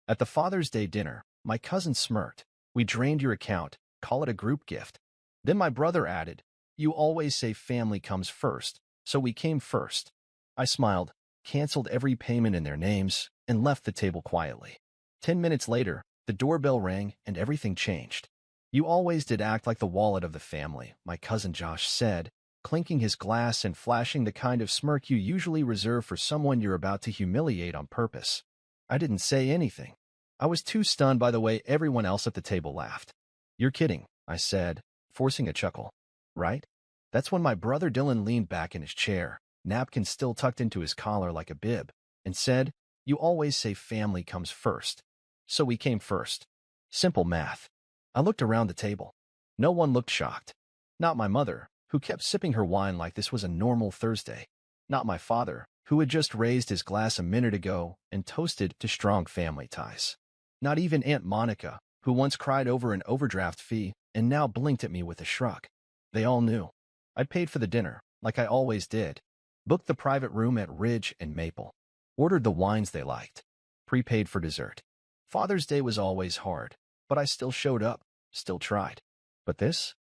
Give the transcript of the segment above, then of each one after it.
At the Father's Day dinner, my cousin smirked. We drained your account, call it a group gift. Then my brother added, you always say family comes first, so we came first. I smiled, canceled every payment in their names, and left the table quietly. 10 minutes later, the doorbell rang and everything changed. You always did act like the wallet of the family, my cousin Josh said, clinking his glass and flashing the kind of smirk you usually reserve for someone you're about to humiliate on purpose. I didn't say anything. I was too stunned by the way everyone else at the table laughed. You're kidding, I said, forcing a chuckle. Right? That's when my brother Dylan leaned back in his chair, napkin still tucked into his collar like a bib, and said, you always say family comes first. So we came first. Simple math. I looked around the table. No one looked shocked. Not my mother, who kept sipping her wine like this was a normal Thursday. Not my father, who had just raised his glass a minute ago and toasted to strong family ties. Not even Aunt Monica, who once cried over an overdraft fee and now blinked at me with a shrug. They all knew. I'd paid for the dinner, like I always did. Booked the private room at Ridge and Maple. Ordered the wines they liked. Prepaid for dessert. Father's Day was always hard, but I still showed up, still tried. But this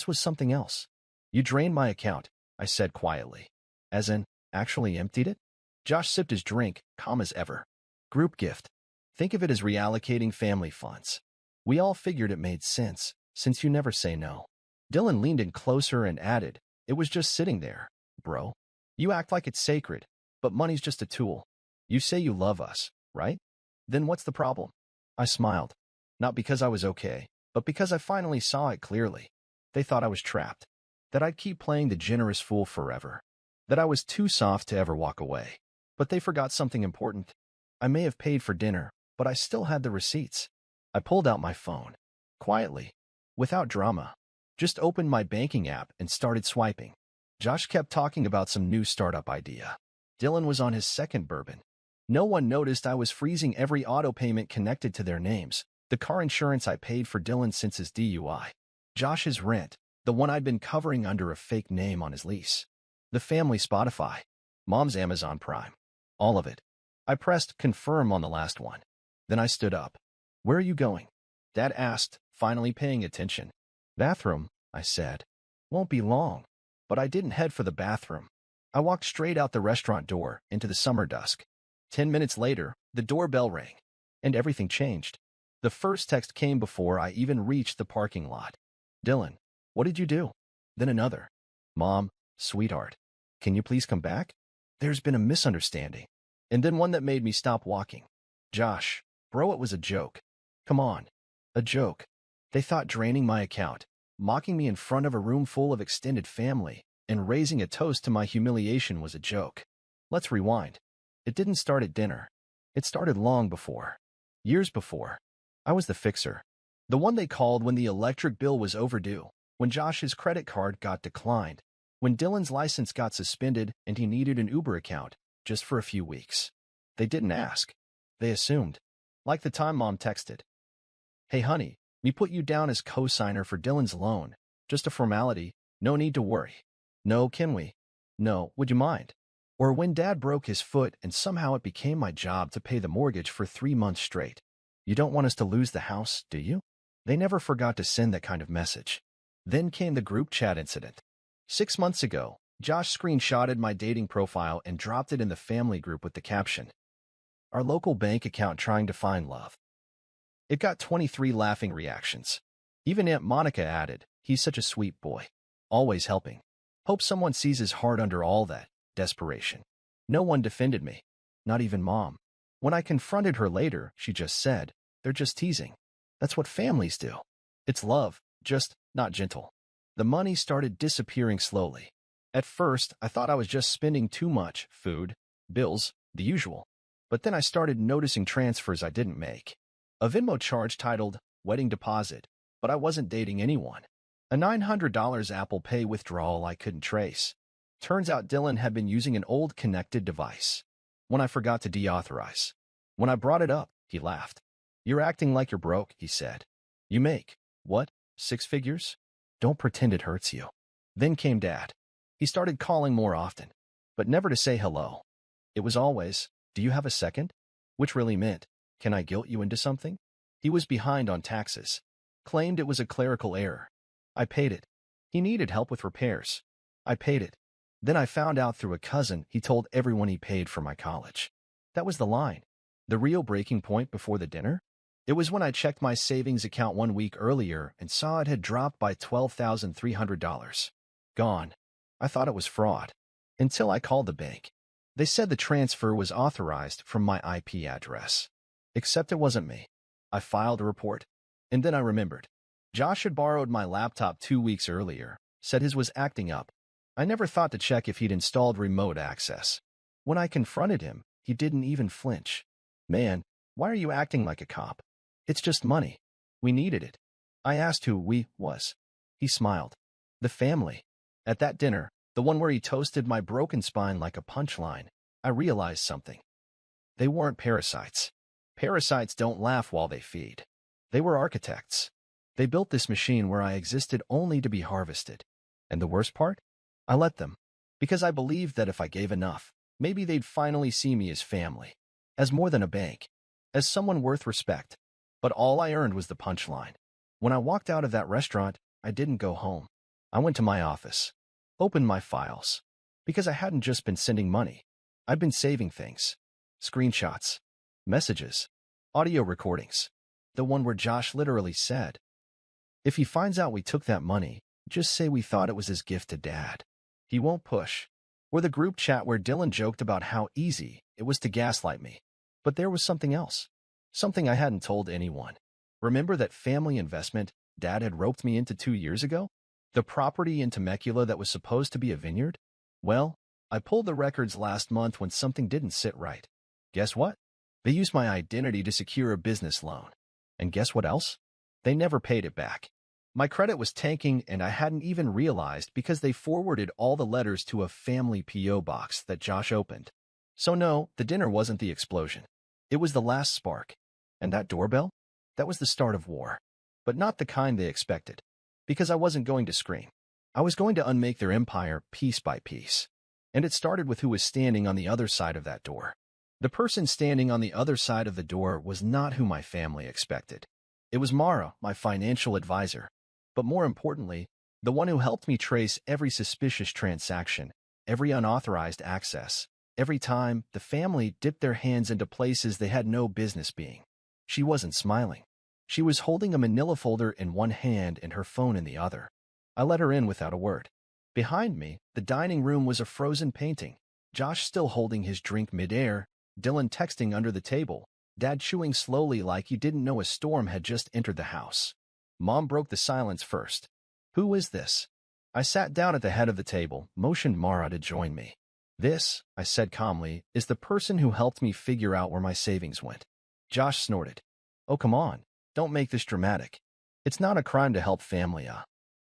was something else. You drained my account, I said quietly. As in, actually emptied it? Josh sipped his drink, calm as ever. Group gift. Think of it as reallocating family funds. We all figured it made sense, since you never say no. Dylan leaned in closer and added, it was just sitting there, bro. You act like it's sacred, but money's just a tool. You say you love us, right? Then what's the problem? I smiled. Not because I was okay, but because I finally saw it clearly. They thought I was trapped. That I'd keep playing the generous fool forever. That I was too soft to ever walk away. But they forgot something important. I may have paid for dinner, but I still had the receipts. I pulled out my phone. Quietly. Without drama. Just opened my banking app and started swiping. Josh kept talking about some new startup idea. Dylan was on his second bourbon. No one noticed I was freezing every auto payment connected to their names, the car insurance I paid for Dylan since his DUI, Josh's rent, the one I'd been covering under a fake name on his lease, the family Spotify, Mom's Amazon Prime, all of it. I pressed confirm on the last one. Then I stood up. Where are you going? Dad asked, finally paying attention. Bathroom, I said. Won't be long. But I didn't head for the bathroom. I walked straight out the restaurant door into the summer dusk. 10 minutes later, the doorbell rang, and everything changed. The first text came before I even reached the parking lot. Dylan, what did you do? Then another. Mom, sweetheart, can you please come back? There's been a misunderstanding. And then one that made me stop walking. Josh, bro, it was a joke. Come on. A joke. They thought draining my account, mocking me in front of a room full of extended family, and raising a toast to my humiliation was a joke. Let's rewind. It didn't start at dinner. It started long before. Years before. I was the fixer. The one they called when the electric bill was overdue, when Josh's credit card got declined, when Dylan's license got suspended and he needed an Uber account, just for a few weeks. They didn't ask. They assumed. Like the time Mom texted. Hey honey, we put you down as co-signer for Dylan's loan. Just a formality, no need to worry. No, can we? No, would you mind? Or when Dad broke his foot and somehow it became my job to pay the mortgage for 3 months straight. You don't want us to lose the house, do you? They never forgot to send that kind of message. Then came the group chat incident. 6 months ago, Josh screenshotted my dating profile and dropped it in the family group with the caption, our local bank account trying to find love. It got 23 laughing reactions. Even Aunt Monica added, he's such a sweet boy. Always helping. Hope someone sees his heart under all that desperation. No one defended me. Not even Mom. When I confronted her later, she just said, they're just teasing. That's what families do. It's love, just not gentle. The money started disappearing slowly. At first, I thought I was just spending too much, food, bills, the usual. But then I started noticing transfers I didn't make. A Venmo charge titled, Wedding Deposit, but I wasn't dating anyone. A $900 Apple Pay withdrawal I couldn't trace. Turns out Dylan had been using an old connected device. When I forgot to deauthorize. When I brought it up, he laughed. You're acting like you're broke, he said. You make, what, 6 figures? Don't pretend it hurts you. Then came Dad. He started calling more often, but never to say hello. It was always, do you have a second? Which really meant, Can I guilt you into something? He was behind on taxes. Claimed it was a clerical error. I paid it. He needed help with repairs. I paid it. Then I found out through a cousin he told everyone he paid for my college. That was the line. The real breaking point before the dinner? It was when I checked my savings account 1 week earlier and saw it had dropped by $12,300. Gone. I thought it was fraud. Until I called the bank. They said the transfer was authorized from my IP address. Except it wasn't me. I filed a report. And then I remembered. Josh had borrowed my laptop 2 weeks earlier, said his was acting up. I never thought to check if he'd installed remote access. When I confronted him, he didn't even flinch. Man, why are you acting like a cop? It's just money. We needed it. I asked who we was. He smiled. The family. At that dinner, the one where he toasted my broken spine like a punchline, I realized something. They weren't parasites. Parasites don't laugh while they feed. They were architects. They built this machine where I existed only to be harvested. And the worst part? I let them. Because I believed that if I gave enough, maybe they'd finally see me as family. As more than a bank. As someone worth respect. But all I earned was the punchline. When I walked out of that restaurant, I didn't go home. I went to my office. Opened my files. Because I hadn't just been sending money. I'd been saving things. Screenshots. Messages. Audio recordings. The one where Josh literally said, "If he finds out we took that money, just say we thought it was his gift to Dad. He won't push." Or the group chat where Dylan joked about how easy it was to gaslight me. But there was something else. Something I hadn't told anyone. Remember that family investment Dad had roped me into 2 years ago? The property in Temecula that was supposed to be a vineyard? Well, I pulled the records last month when something didn't sit right. Guess what? They used my identity to secure a business loan. And guess what else? They never paid it back. My credit was tanking and I hadn't even realized because they forwarded all the letters to a family P.O. box that Josh opened. So no, the dinner wasn't the explosion. It was the last spark. And that doorbell? That was the start of war. But not the kind they expected. Because I wasn't going to scream. I was going to unmake their empire piece by piece. And it started with who was standing on the other side of that door. The person standing on the other side of the door was not who my family expected. It was Mara, my financial advisor. But more importantly, the one who helped me trace every suspicious transaction, every unauthorized access, every time the family dipped their hands into places they had no business being. She wasn't smiling. She was holding a manila folder in one hand and her phone in the other. I let her in without a word. Behind me, the dining room was a frozen painting. Josh still holding his drink midair, Dylan texting under the table, Dad chewing slowly like he didn't know a storm had just entered the house. Mom broke the silence first. "Who is this?" I sat down at the head of the table, motioned Mara to join me. "This," I said calmly, "is the person who helped me figure out where my savings went." Josh snorted. "Oh, come on. Don't make this dramatic. It's not a crime to help family,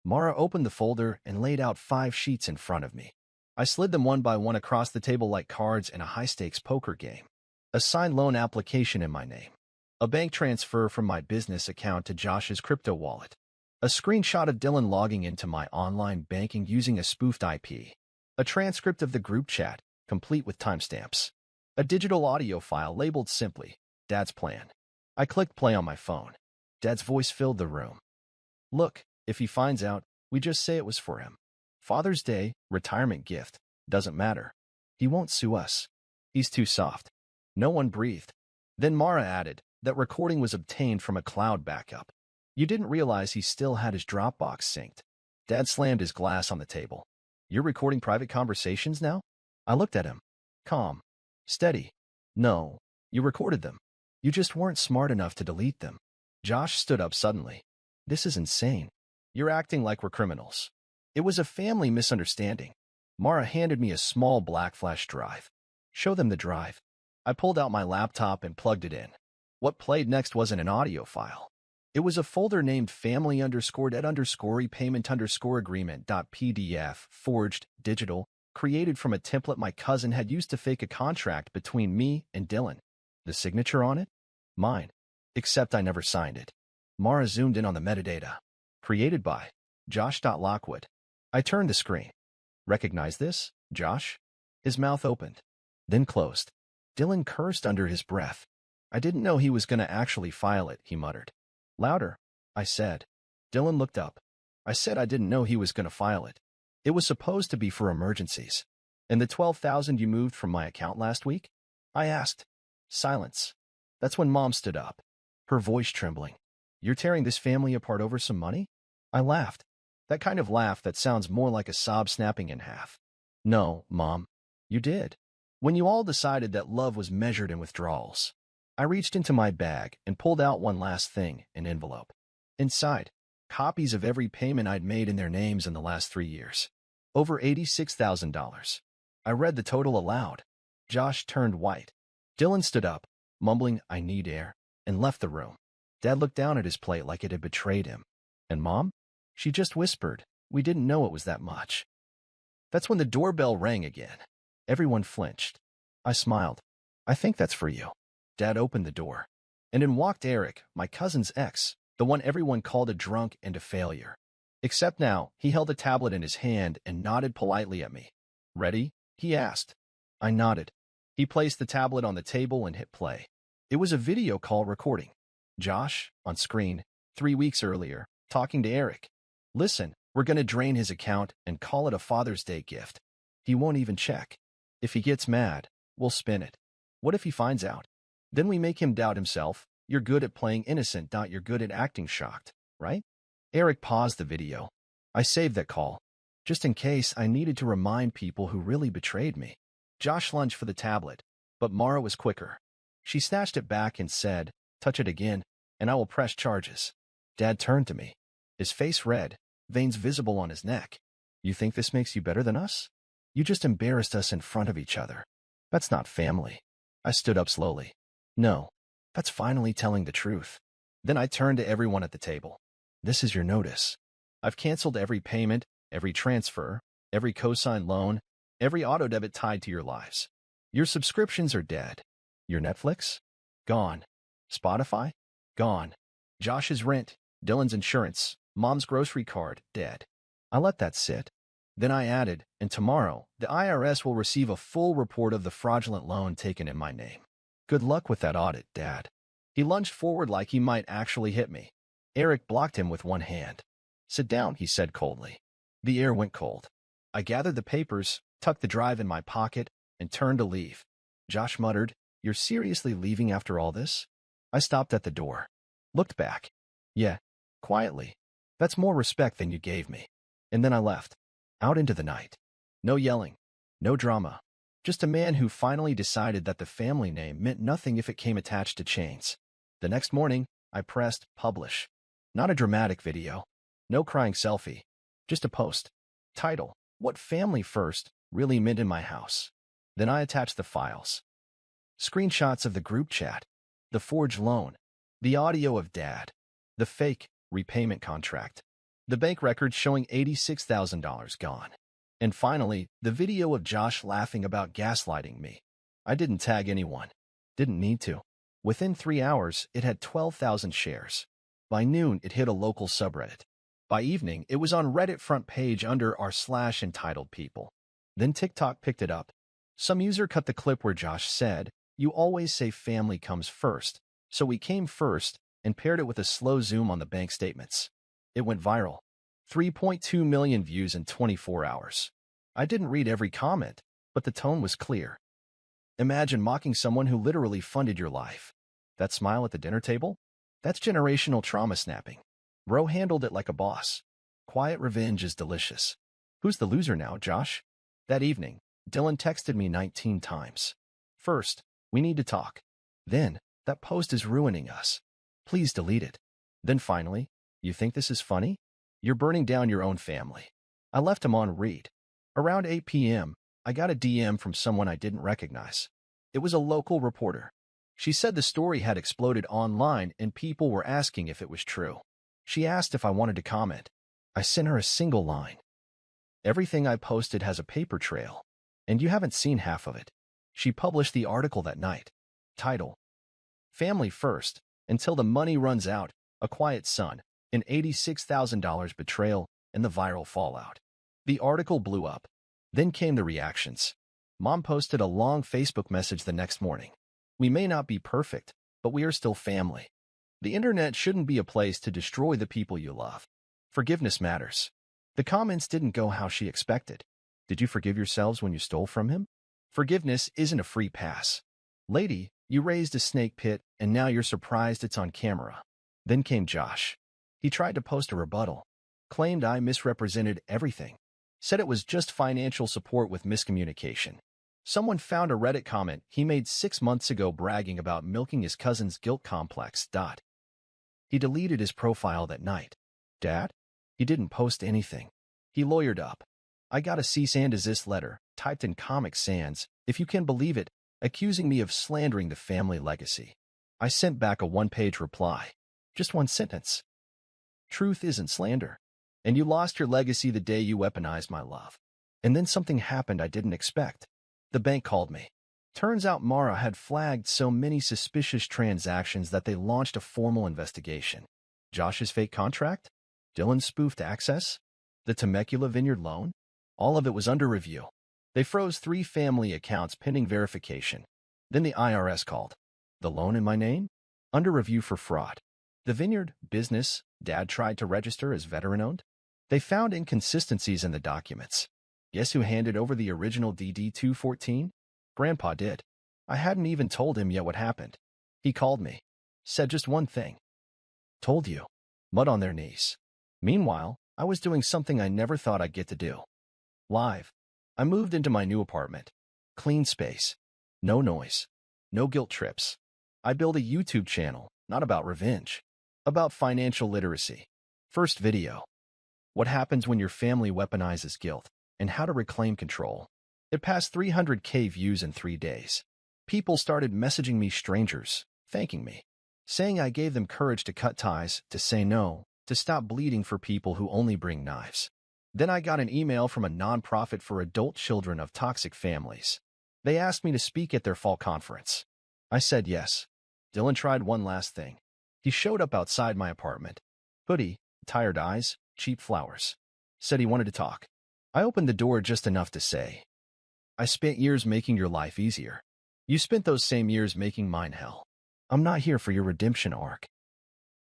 Mara opened the folder and laid out 5 sheets in front of me. I slid them one by one across the table like cards in a high-stakes poker game. A signed loan application in my name. A bank transfer from my business account to Josh's crypto wallet. A screenshot of Dylan logging into my online banking using a spoofed IP. A transcript of the group chat, complete with timestamps. A digital audio file labeled simply, "Dad's Plan." I clicked play on my phone. Dad's voice filled the room. "Look, if he finds out, we just say it was for him. Father's Day, retirement gift, doesn't matter. He won't sue us. He's too soft." No one breathed. Then Mara added, that recording was obtained from a cloud backup. You didn't realize he still had his Dropbox synced. Dad slammed his glass on the table. "You're recording private conversations now?" I looked at him. Calm. Steady. "No, you recorded them. You just weren't smart enough to delete them." Josh stood up suddenly. "This is insane. You're acting like we're criminals." It was a family misunderstanding. Mara handed me a small black flash drive. "Show them the drive." I pulled out my laptop and plugged it in. What played next wasn't an audio file. It was a folder named family_debt_repayment_agreement.pdf, forged, digital, created from a template my cousin had used to fake a contract between me and Dylan. The signature on it? Mine. Except I never signed it. Mara zoomed in on the metadata. Created by Josh.Lockwood. I turned the screen. "Recognize this, Josh?" His mouth opened, then closed. Dylan cursed under his breath. I didn't know he was going to actually file it, he muttered. Louder, I said. Dylan looked up. I said I didn't know he was going to file it. It was supposed to be for emergencies. And the $12,000 you moved from my account last week? I asked. Silence. That's when Mom stood up, her voice trembling. You're tearing this family apart over some money? I laughed. That kind of laugh that sounds more like a sob snapping in half. No, Mom. You did. When you all decided that love was measured in withdrawals. I reached into my bag and pulled out one last thing, an envelope. Inside, copies of every payment I'd made in their names in the last 3 years. Over $86,000. I read the total aloud. Josh turned white. Dylan stood up, mumbling, I need air, and left the room. Dad looked down at his plate like it had betrayed him. And Mom? She just whispered, we didn't know it was that much. That's when the doorbell rang again. Everyone flinched. I smiled. I think that's for you. Dad opened the door. And in walked Eric, my cousin's ex, the one everyone called a drunk and a failure. Except now, he held a tablet in his hand and nodded politely at me. Ready? He asked. I nodded. He placed the tablet on the table and hit play. It was a video call recording. Josh, on screen, 3 weeks earlier, talking to Eric. Listen, we're going to drain his account and call it a Father's Day gift. He won't even check. If he gets mad, we'll spin it. What if he finds out? Then we make him doubt himself. You're good at playing innocent. You're good at acting shocked, right? Eric paused the video. I saved that call, just in case I needed to remind people who really betrayed me. Josh lunged for the tablet, but Mara was quicker. She snatched it back and said, touch it again, and I will press charges. Dad turned to me, his face red, veins visible on his neck. You think this makes you better than us? You just embarrassed us in front of each other. That's not family. I stood up slowly. No, that's finally telling the truth. Then I turned to everyone at the table. This is your notice. I've canceled every payment, every transfer, every cosign loan, every auto debit tied to your lives. Your subscriptions are dead. Your Netflix? Gone. Spotify? Gone. Josh's rent, Dylan's insurance, Mom's grocery card, dead. I let that sit. Then I added, and tomorrow, the IRS will receive a full report of the fraudulent loan taken in my name. Good luck with that audit, Dad. He lunged forward like he might actually hit me. Eric blocked him with one hand. Sit down, he said coldly. The air went cold. I gathered the papers, tucked the drive in my pocket, and turned to leave. Josh muttered, You're seriously leaving after all this? I stopped at the door. Looked back. Yeah, quietly. That's more respect than you gave me. And then I left. Out into the night. No yelling. No drama. Just a man who finally decided that the family name meant nothing if it came attached to chains. The next morning, I pressed publish. Not a dramatic video. No crying selfie. Just a post. Title, What Family First Really Meant in My House. Then I attached the files. Screenshots of the group chat. The forged loan. The audio of Dad. The fake repayment contract. The bank records showing $86,000 gone. And finally, the video of Josh laughing about gaslighting me. I didn't tag anyone. Didn't need to. Within 3 hours, it had 12,000 shares. By noon, it hit a local subreddit. By evening, it was on Reddit front page under r/entitled people. Then TikTok picked it up. Some user cut the clip where Josh said, You always say family comes first, so we came first, and paired it with a slow zoom on the bank statements. It went viral. 3.2 million views in 24 hours. I didn't read every comment, but the tone was clear. Imagine mocking someone who literally funded your life. That smile at the dinner table? That's generational trauma snapping. Bro handled it like a boss. Quiet revenge is delicious. Who's the loser now, Josh? That evening, Dylan texted me 19 times. First, we need to talk. Then, that post is ruining us. Please delete it. Then finally, you think this is funny? You're burning down your own family. I left him on read. Around 8 p.m., I got a DM from someone I didn't recognize. It was a local reporter. She said the story had exploded online and people were asking if it was true. She asked if I wanted to comment. I sent her a single line. Everything I posted has a paper trail, and you haven't seen half of it. She published the article that night. Title, Family First, Until the Money Runs Out, A Quiet Son, an $86,000 betrayal, and the viral fallout. The article blew up. Then came the reactions. Mom posted a long Facebook message the next morning. We may not be perfect, but we are still family. The internet shouldn't be a place to destroy the people you love. Forgiveness matters. The comments didn't go how she expected. Did you forgive yourselves when you stole from him? Forgiveness isn't a free pass. Lady, you raised a snake pit, and now you're surprised it's on camera. Then came Josh. He tried to post a rebuttal, claimed I misrepresented everything, said it was just financial support with miscommunication. Someone found a Reddit comment he made 6 months ago bragging about milking his cousin's guilt complex. He deleted his profile that night. Dad? He didn't post anything. He lawyered up. I got a cease and desist letter, typed in Comic Sans, if you can believe it, accusing me of slandering the family legacy. I sent back a 1-page reply. Just 1 sentence. Truth isn't slander. And you lost your legacy the day you weaponized my love. And then something happened I didn't expect. The bank called me. Turns out Mara had flagged so many suspicious transactions that they launched a formal investigation. Josh's fake contract? Dylan's spoofed access? The Temecula Vineyard loan? All of it was under review. They froze 3 family accounts pending verification. Then the IRS called. The loan in my name? Under review for fraud. The vineyard, business, Dad tried to register as veteran-owned? They found inconsistencies in the documents. Guess who handed over the original DD-214? Grandpa did. I hadn't even told him yet what happened. He called me. Said just one thing. Told you. Mud on their knees. Meanwhile, I was doing something I never thought I'd get to do. Live. I moved into my new apartment. Clean space. No noise. No guilt trips. I built a YouTube channel, not about revenge. About financial literacy. First video. What happens when your family weaponizes guilt, and how to reclaim control. It passed 300K views in 3 days. People started messaging me, strangers, thanking me, saying I gave them courage to cut ties, to say no, to stop bleeding for people who only bring knives. Then I got an email from a nonprofit for adult children of toxic families. They asked me to speak at their fall conference. I said yes. Dylan tried one last thing. He showed up outside my apartment. Hoodie, tired eyes, cheap flowers. Said he wanted to talk. I opened the door just enough to say, I spent years making your life easier. You spent those same years making mine hell. I'm not here for your redemption arc.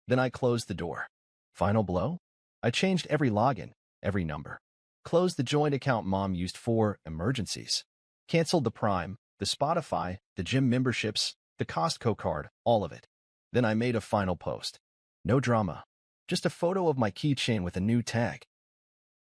Then I closed the door. Final blow? I changed every login, every number. Closed the joint account Mom used for emergencies. Canceled the Prime, the Spotify, the gym memberships, the Costco card, all of it. Then I made a final post. No drama. Just a photo of my keychain with a new tag.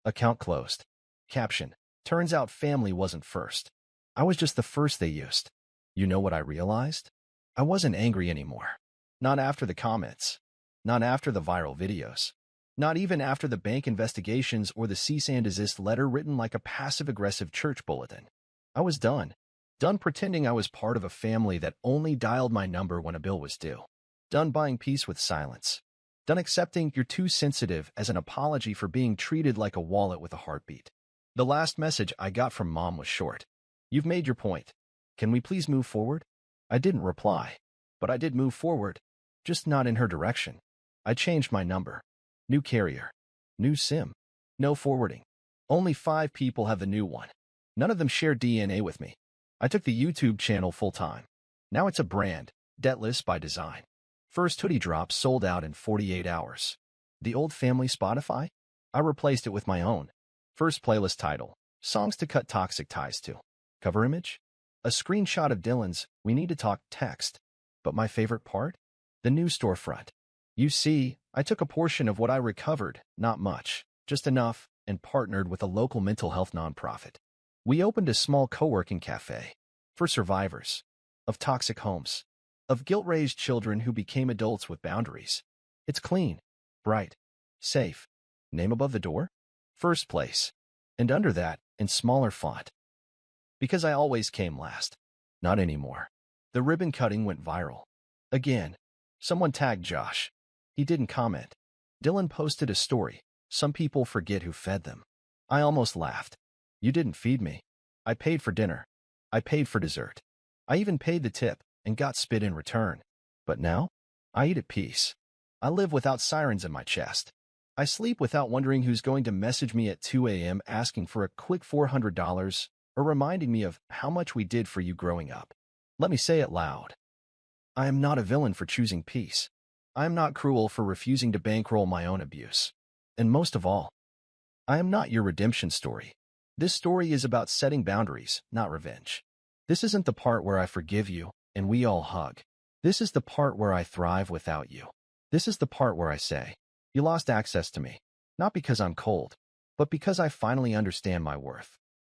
Account closed. Caption. Turns out family wasn't first. I was just the first they used. You know what I realized? I wasn't angry anymore. Not after the comments. Not after the viral videos. Not even after the bank investigations or the cease and desist letter written like a passive-aggressive church bulletin. I was done. Done pretending I was part of a family that only dialed my number when a bill was due. Done buying peace with silence. Done accepting you're too sensitive as an apology for being treated like a wallet with a heartbeat. The last message I got from Mom was short. You've made your point. Can we please move forward? I didn't reply, but I did move forward, just not in her direction. I changed my number. New carrier. New SIM. No forwarding. Only 5 people have the new one. None of them share DNA with me. I took the YouTube channel full-time. Now it's a brand, debtless by design. First hoodie drop sold out in 48 hours. The old family Spotify? I replaced it with my own. First playlist title, Songs to Cut Toxic Ties To. Cover image? A screenshot of Dylan's We Need to Talk text. But my favorite part? The new storefront. You see, I took a portion of what I recovered, not much, just enough, and partnered with a local mental health nonprofit. We opened a small co-working cafe for survivors of toxic homes, of guilt-raised children who became adults with boundaries. It's clean, bright, safe. Name above the door? First place. And under that, in smaller font. Because I always came last. Not anymore. The ribbon cutting went viral. Again. Someone tagged Josh. He didn't comment. Dylan posted a story. Some people forget who fed them. I almost laughed. You didn't feed me. I paid for dinner. I paid for dessert. I even paid the tip and got spit in return. But now, I eat at peace. I live without sirens in my chest. I sleep without wondering who's going to message me at 2 a.m. asking for a quick $400 or reminding me of how much we did for you growing up. Let me say it loud. I am not a villain for choosing peace. I am not cruel for refusing to bankroll my own abuse. And most of all, I am not your redemption story. This story is about setting boundaries, not revenge. This isn't the part where I forgive you and we all hug. This is the part where I thrive without you. This is the part where I say, you lost access to me, not because I'm cold, but because I finally understand my worth.